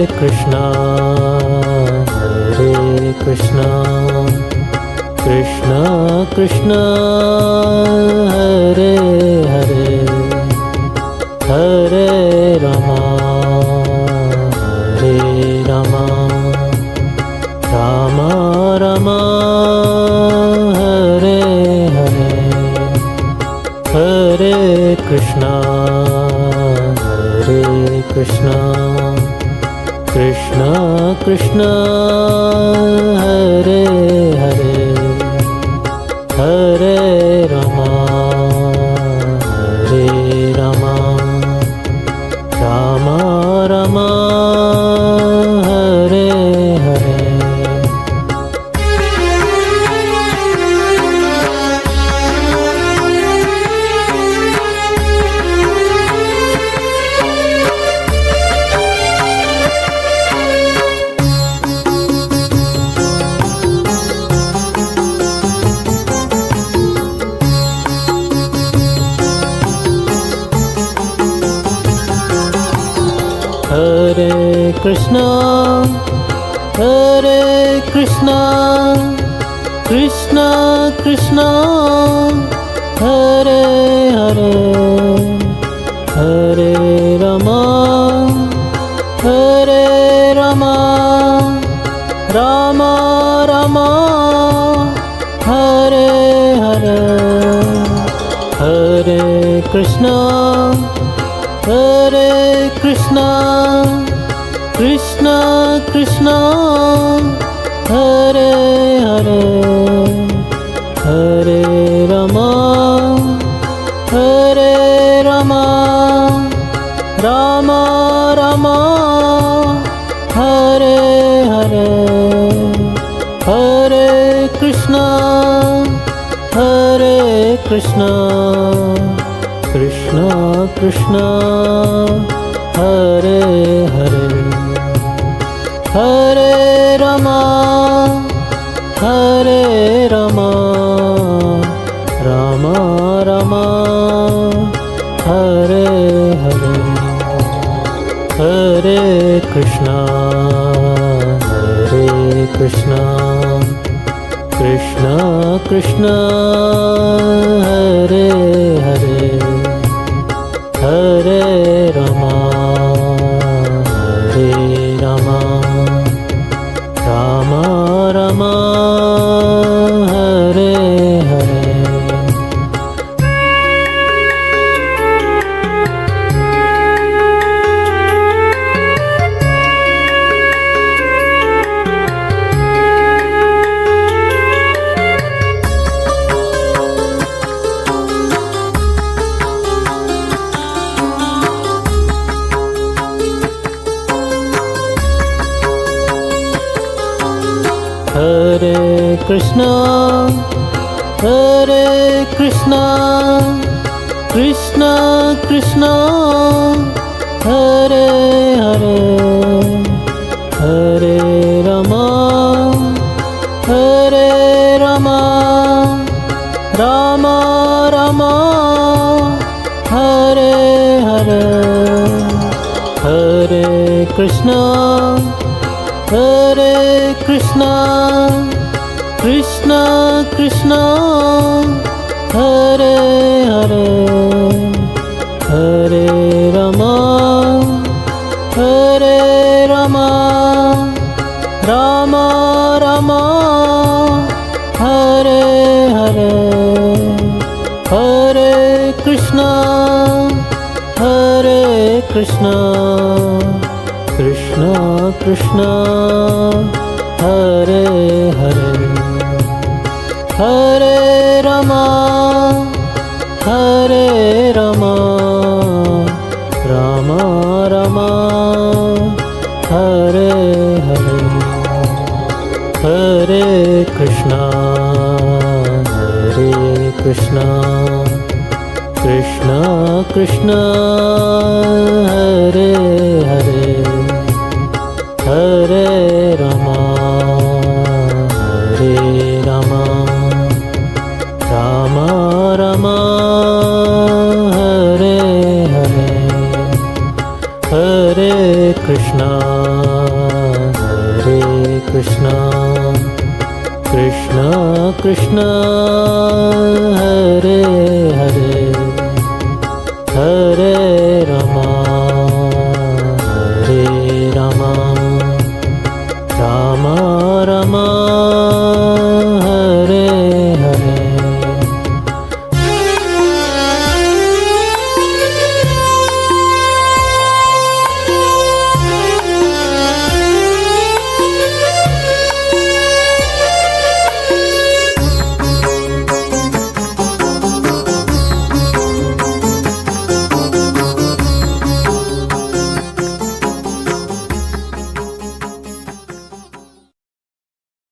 Krishna Hare Krishna Krishna Krishna Hare Hare Hare Rama Hare Rama Rama Rama Hare Hare Hare Krishna Hare Krishna Krishna Krishna Hare Hare Hare Rama Hare Rama Rama Rama Hare Hare Hare Krishna Krishna Krishna Hare Hare Hare Rama Rama Rama Hare Hare Hare Krishna Krishna Krishna Hare Hare Hare Rama Rama Rama Hare Hare Hare Krishna Krishna Krishna Hare Hare Hare Rama Rama Rama Hare Hare Hare Krishna Krishna Krishna Hare Hare Hare Rama Rama Rama Hare Hare Hare Krishna Krishna Krishna Hare Hare Hare Rama Rama Rama Hare Hare Hare Krishna Krishna Krishna Hare Hare Hare Rama Rama Rama Hare Hare Hare Krishna Krishna Krishna Hare Hare Hare Rama Rama Rama Hare Hare Hare Krishna Krishna Krishna Hare Hare Hare Rama Rama Rama Hare Hare Hare Krishna Krishna Hare Hare Hare